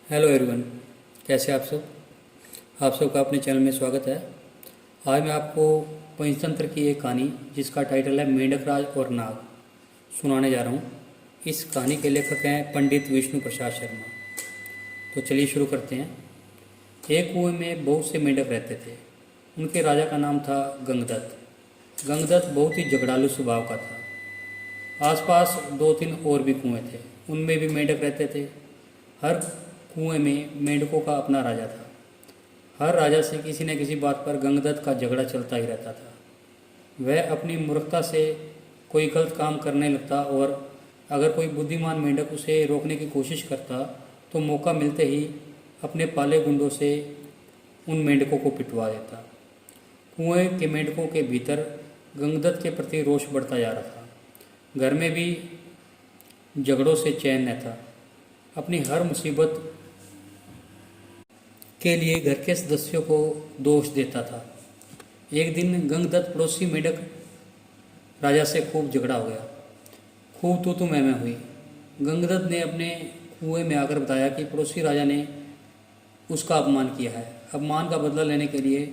Hello everyone, कैसे आप सब। आप सबका अपने चैनल में स्वागत है। आज मैं आपको पंचतंत्र की एक कहानी जिसका टाइटल है मेंढक राज और नाग सुनाने जा रहा हूँ। इस कहानी के लेखक हैं पंडित विष्णु प्रसाद शर्मा। तो चलिए शुरू करते हैं। एक कुएं में बहुत से मेंढक रहते थे। उनके राजा का नाम था गंगदत्त। गंगदत्त बहुत ही झगड़ालू स्वभाव का था। आसपास दो तीन और भी कुएं थे, उनमें भी मेंढक रहते थे। हर कुएं में मेंढकों का अपना राजा था। हर राजा से किसी न किसी बात पर गंगदत्त का झगड़ा चलता ही रहता था। वह अपनी मूर्खता से कोई गलत काम करने लगता और अगर कोई बुद्धिमान मेंढक उसे रोकने की कोशिश करता तो मौका मिलते ही अपने पाले गुंडों से उन मेंढकों को पिटवा देता। कुएं के मेंढकों के भीतर गंगदत्त के प्रति रोष बढ़ता जा रहा था। घर में भी झगड़ों से चैन न था। अपनी हर मुसीबत के लिए घर के सदस्यों को दोष देता था। एक दिन गंगदत्त पड़ोसी मेंढक राजा से खूब झगड़ा हो गया। खूब तू मैं हुई। गंगदत्त ने अपने कुएं में आकर बताया कि पड़ोसी राजा ने उसका अपमान किया है। अपमान का बदला लेने के लिए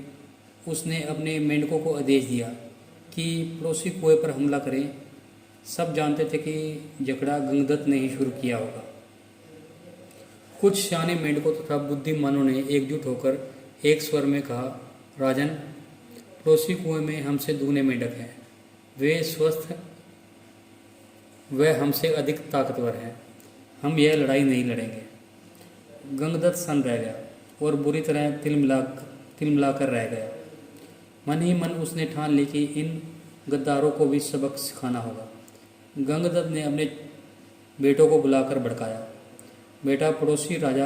उसने अपने मेंढकों को आदेश दिया कि पड़ोसी कुएं पर हमला करें। सब जानते थे कि झगड़ा गंगदत्त ने ही शुरू किया होगा। कुछ सियाने मेंढकों तथा बुद्धिमानों ने एकजुट होकर एक स्वर में कहा, राजन, पड़ोसी कुएं में हमसे दुगने मेंढक हैं। वे स्वस्थ, वह हमसे अधिक ताकतवर हैं। हम यह लड़ाई नहीं लड़ेंगे। गंगदत्त सन रह गया और बुरी तरह तिलमिलाकर रह गया। मन ही मन उसने ठान ली कि इन गद्दारों को भी सबक सिखाना होगा। गंगदत्त ने अपने बेटों को बुलाकर भड़काया, बेटा, पड़ोसी राजा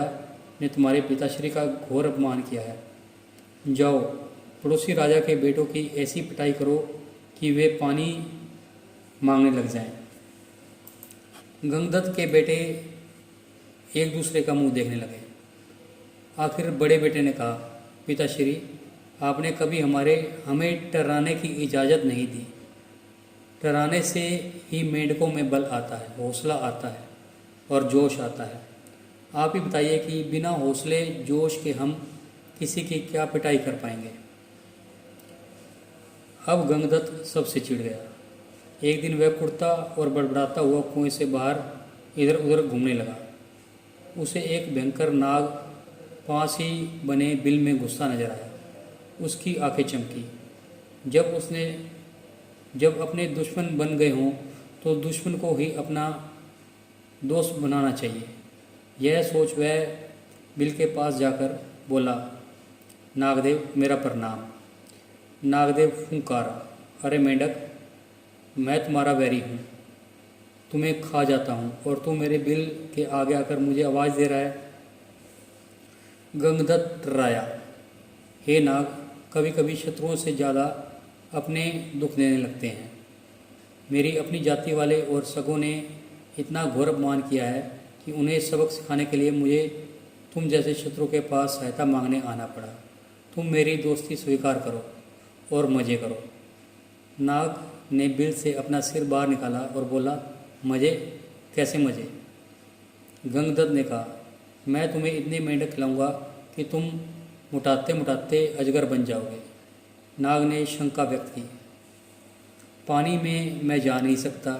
ने तुम्हारे पिताश्री का घोर अपमान किया है। जाओ, पड़ोसी राजा के बेटों की ऐसी पिटाई करो कि वे पानी मांगने लग जाएं। गंगदत्त के बेटे एक दूसरे का मुंह देखने लगे। आखिर बड़े बेटे ने कहा, पिताश्री, आपने कभी हमें डराने की इजाज़त नहीं दी। डराने से ही मेंढकों में बल आता है, हौसला आता है और जोश आता है। आप ही बताइए कि बिना हौसले जोश के हम किसी की क्या पिटाई कर पाएंगे। अब गंगदत्त सबसे चिढ़ गया। एक दिन वह कुड़ता और बड़बड़ाता हुआ कुएं से बाहर इधर उधर घूमने लगा। उसे एक भयंकर नाग पास ही बने बिल में घुसता नजर आया। उसकी आंखें चमकी। जब अपने दुश्मन बन गए हों तो दुश्मन को ही अपना दोस्त बनाना चाहिए। यह सोच वह बिल के पास जाकर बोला, नागदेव, मेरा प्रणाम। नागदेव फुंकारा, अरे मेंढक, मैं तुम्हारा वैरी हूँ, तुम्हें खा जाता हूँ और तू मेरे बिल के आगे आकर मुझे आवाज़ दे रहा है। गंगदत्त डराया, हे नाग, कभी कभी शत्रुओं से ज़्यादा अपने दुख देने लगते हैं। मेरी अपनी जाति वाले और सगों ने इतना घोर अपमान किया है कि उन्हें सबक सिखाने के लिए मुझे तुम जैसे शत्रु के पास सहायता मांगने आना पड़ा। तुम मेरी दोस्ती स्वीकार करो और मज़े करो। नाग ने बिल से अपना सिर बाहर निकाला और बोला, मज़े? कैसे मज़े? गंगदत्त ने कहा, मैं तुम्हें इतने मेंढक खिलाऊंगा कि तुम मुटाते मुटाते अजगर बन जाओगे। नाग ने शंका व्यक्त की, पानी में मैं जा नहीं सकता,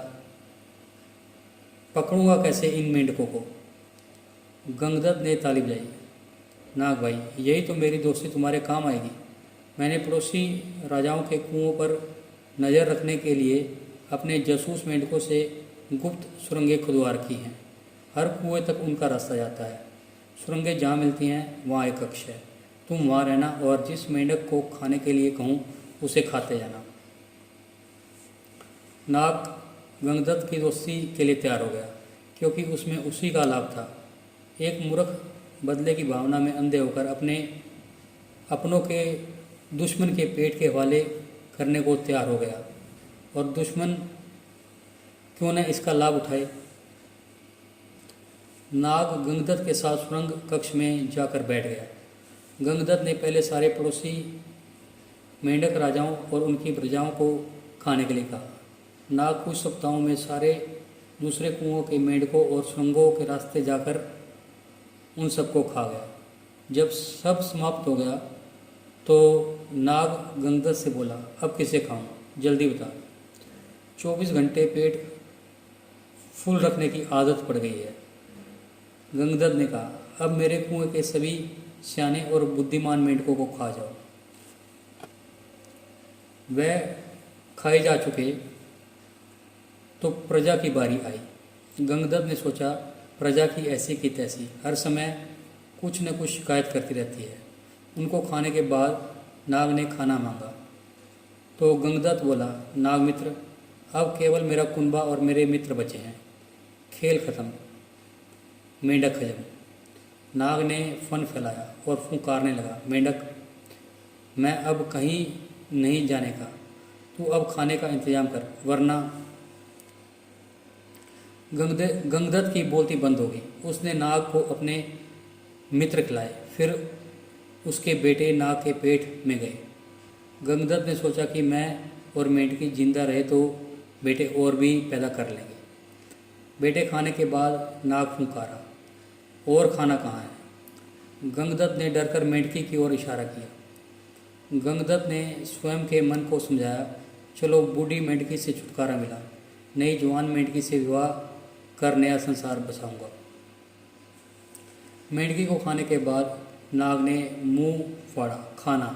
पकड़ूंगा कैसे इन मेंढकों को? गंगदत्त ने ताली बजाई, नाग भाई, यही तो मेरी दोस्ती तुम्हारे काम आएगी। मैंने पड़ोसी राजाओं के कुओं पर नज़र रखने के लिए अपने जासूस मेंढकों से गुप्त सुरंगें खुदवा रखी हैं। हर कुएं तक उनका रास्ता जाता है। सुरंगें जहाँ मिलती हैं वहाँ एक कक्ष है। तुम वहाँ रहना और जिस मेंढक को खाने के लिए कहूँ उसे खाते जाना। नाग गंगदत्त की दोस्ती के लिए तैयार हो गया क्योंकि उसमें उसी का लाभ था। एक मूर्ख बदले की भावना में अंधे होकर अपनों के दुश्मन के पेट के हवाले करने को तैयार हो गया और दुश्मन क्यों न इसका लाभ उठाए। नाग गंगदत्त के साथ सुरंग कक्ष में जाकर बैठ गया। गंगदत्त ने पहले सारे पड़ोसी मेंढक राजाओं और उनकी प्रजाओं को खाने के लिए कहा। नाग कुछ सप्ताहों में सारे दूसरे कुओं के मेंढकों और सुरंगों के रास्ते जाकर उन सबको खा गया। जब सब समाप्त हो गया तो नाग गंगदत्त से बोला, अब किसे खाऊं, जल्दी बता। 24 घंटे पेट फुल रखने की आदत पड़ गई है। गंगदत्त ने कहा, अब मेरे कुएं के सभी सियाने और बुद्धिमान मेंढकों को खा जाओ। वह खाए जा चुके तो प्रजा की बारी आई। गंगदत्त ने सोचा, प्रजा की ऐसी की तैसी हर समय कुछ न कुछ शिकायत करती रहती है। उनको खाने के बाद नाग ने खाना मांगा तो गंगदत्त बोला, नाग मित्र, अब केवल मेरा कुनबा और मेरे मित्र बचे हैं, खेल खत्म, मेंढक हजम। नाग ने फन फैलाया और फुंकारने लगा, मेंढक, मैं अब कहीं नहीं जाने का, तू अब खाने का इंतजाम कर, वरना। गंगदत्त की बोलती बंद हो गई। उसने नाग को अपने मित्र खिलाए, फिर उसके बेटे नाग के पेट में गए। गंगदत्त ने सोचा कि मैं और मेंढकी जिंदा रहे तो बेटे और भी पैदा कर लेंगे। बेटे खाने के बाद नाग फुंकारा, और खाना कहाँ है? गंगदत्त ने डरकर मेंढकी की ओर इशारा किया। गंगदत्त ने स्वयं के मन को समझाया, चलो बूढ़ी मेंढकी से छुटकारा मिला, नई जवान मेंढकी से विवाह कर नया संसार बसाऊंगा। मेंढकी को खाने के बाद नाग ने मुंह फाड़ा, खाना।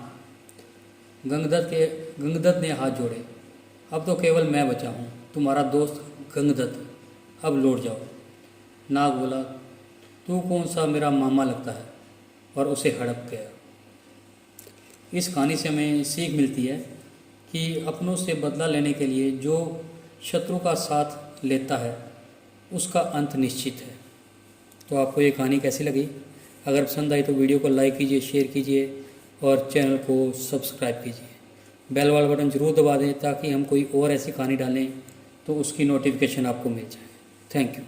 गंगदत्त ने हाथ जोड़े, अब तो केवल मैं बचा हूँ, तुम्हारा दोस्त गंगदत्त, अब लौट जाओ। नाग बोला, तू कौन सा मेरा मामा लगता है, और उसे हड़प गया। इस कहानी से हमें सीख मिलती है कि अपनों से बदला लेने के लिए जो शत्रु का साथ लेता है उसका अंत निश्चित है। तो आपको ये कहानी कैसी लगी? अगर पसंद आई तो वीडियो को लाइक कीजिए, शेयर कीजिए और चैनल को सब्सक्राइब कीजिए। बेल वाला बटन ज़रूर दबा दें ताकि हम कोई और ऐसी कहानी डालें तो उसकी नोटिफिकेशन आपको मिल जाए। Thank you.